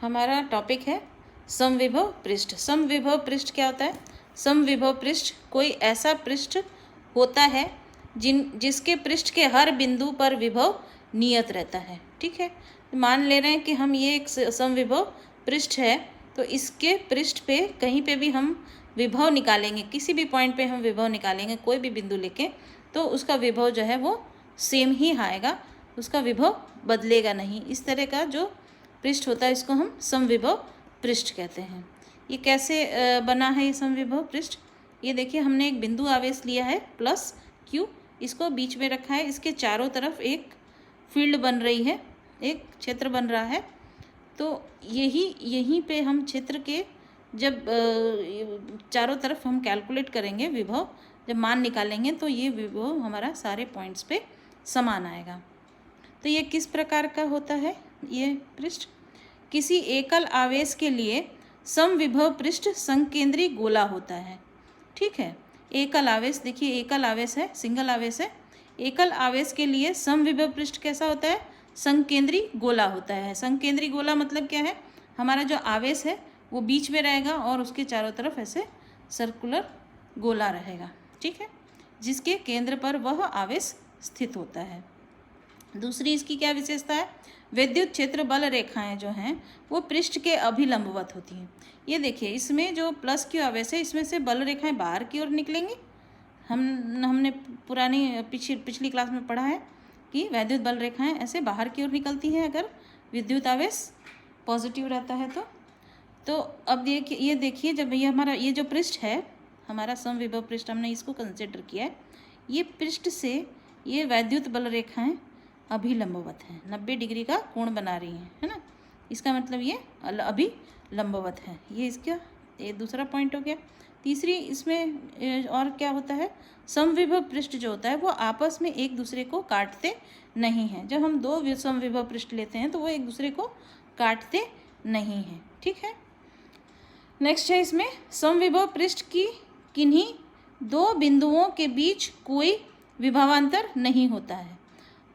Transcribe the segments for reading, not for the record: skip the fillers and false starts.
हमारा टॉपिक है समविभव पृष्ठ। समविभव पृष्ठ क्या होता है? समविभव पृष्ठ कोई ऐसा पृष्ठ होता है जिसके पृष्ठ के हर बिंदु पर विभव नियत रहता है। ठीक है, मान ले रहे हैं कि हम ये एक समविभव पृष्ठ है, तो इसके पृष्ठ पे कहीं पे भी हम विभव निकालेंगे, किसी भी पॉइंट पे हम विभव निकालेंगे, कोई भी बिंदु लेके, तो उसका विभव जो है वो सेम ही आएगा, उसका विभव बदलेगा नहीं। इस तरह का जो पृष्ठ होता है इसको हम समविभव पृष्ठ कहते हैं। ये कैसे बना है ये समविभव पृष्ठ? ये देखिए, हमने एक बिंदु आवेश लिया है प्लस क्यू, इसको बीच में रखा है, इसके चारों तरफ एक फील्ड बन रही है, एक क्षेत्र बन रहा है। तो यहीं पे हम क्षेत्र के जब चारों तरफ हम कैलकुलेट करेंगे विभव, जब मान निकालेंगे, तो ये विभव हमारा सारे पॉइंट्स पे समान आएगा। तो ये किस प्रकार का होता है ये पृष्ठ? किसी एकल आवेश के लिए समविभव पृष्ठ संकेंद्री गोला होता है। ठीक है, एकल आवेश, देखिए एकल आवेश है, सिंगल आवेश है। एकल आवेश के लिए समविभव पृष्ठ कैसा होता है? संकेंद्री गोला होता है। संकेंद्री गोला मतलब क्या है? हमारा जो आवेश है वो बीच में रहेगा और उसके चारों तरफ ऐसे सर्कुलर गोला रहेगा। ठीक है, जिसके केंद्र पर वह आवेश स्थित होता है। दूसरी इसकी क्या विशेषता है? विद्युत क्षेत्र बल रेखाएं जो हैं वो पृष्ठ के अभिलंबवत होती हैं। ये देखिए, इसमें जो प्लस क्यू आवेश है, इसमें से बल रेखाएं बाहर की ओर निकलेंगी। हमने पुरानी पिछली क्लास में पढ़ा है कि वैद्युत बल रेखाएं ऐसे बाहर की ओर निकलती हैं अगर विद्युत आवेश पॉजिटिव रहता है तो अब ये देखिए, जब ये हमारा ये जो पृष्ठ है, हमारा समविभव पृष्ठ, हमने इसको कंसिडर किया है, ये पृष्ठ से ये वैद्युत बल रेखाएं अभिलंबवत हैं, 90 डिग्री का कोण बना रही हैं, है ना। इसका मतलब ये अभिलंबवत है। ये इसका ये दूसरा पॉइंट हो गया। तीसरी इसमें और क्या होता है? समविभव पृष्ठ जो होता है वो आपस में एक दूसरे को काटते नहीं हैं। जब हम दो समविभव पृष्ठ लेते हैं तो वो एक दूसरे को काटते नहीं हैं। ठीक है, नेक्स्ट है इसमें समविभव पृष्ठ की किन्हीं दो बिंदुओं के बीच कोई विभवांतर नहीं होता है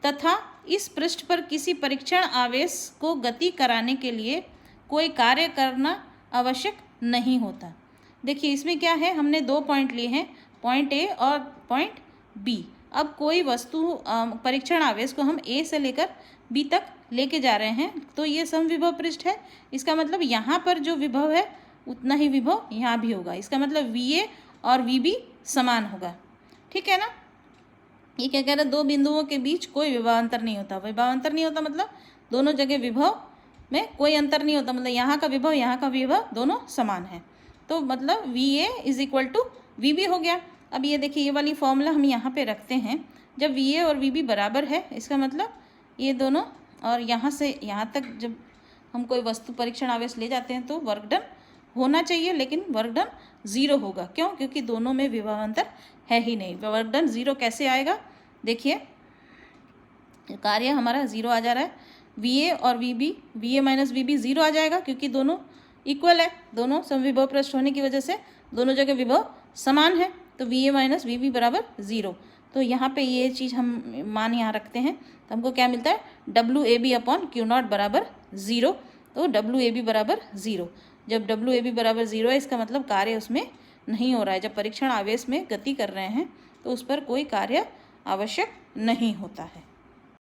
तथा इस पृष्ठ पर किसी परीक्षण आवेश को गति कराने के लिए कोई कार्य करना आवश्यक नहीं होता। देखिए, इसमें क्या है, हमने दो पॉइंट लिए हैं, पॉइंट ए और पॉइंट बी। अब कोई वस्तु परीक्षण आवेश को हम ए से लेकर बी तक लेके जा रहे हैं, तो ये समविभव पृष्ठ है। इसका मतलब यहाँ पर जो विभव है उतना ही विभव यहाँ भी होगा। इसका मतलब वी ए और वी बी समान होगा। ठीक है ना। ये क्या कह रहा है? दो बिंदुओं के बीच कोई विभवांतर नहीं होता। विभवांतर नहीं होता मतलब दोनों जगह विभव में कोई अंतर नहीं होता, मतलब यहाँ का विभव दोनों समान है। तो मतलब V A is equal to V B हो गया। अब ये देखिए, ये वाली फॉर्मूला हम यहाँ पे रखते हैं। जब वी ए और वी बी बराबर है, इसका मतलब ये दोनों, और यहाँ से यहाँ तक जब हम कोई वस्तु परीक्षण आवेश ले जाते हैं तो वर्क डन होना चाहिए, लेकिन वर्क डन 0 होगा। क्यों? क्योंकि दोनों में विभवांतर है ही नहीं। वर्क डन 0 कैसे आएगा? देखिए, कार्य हमारा 0 आ जा रहा है। वी ए और V B, V A minus V B 0 आ जाएगा क्योंकि दोनों इक्वल है। दोनों समविभव पृष्ठ होने की वजह से दोनों जगह विभव समान है, तो V A minus V B बराबर 0। तो यहाँ पे ये चीज़ हम मान यहाँ रखते हैं, तो हमको क्या मिलता है? W A B upon Q naught बराबर 0। तो डब्ल्यू ए बी बराबर 0। जब डब्ल्यू ए बी बराबर 0 है, इसका मतलब कार्य उसमें नहीं हो रहा है। जब परीक्षण आवेश में गति कर रहे हैं तो उस पर कोई कार्य आवश्यक नहीं होता है।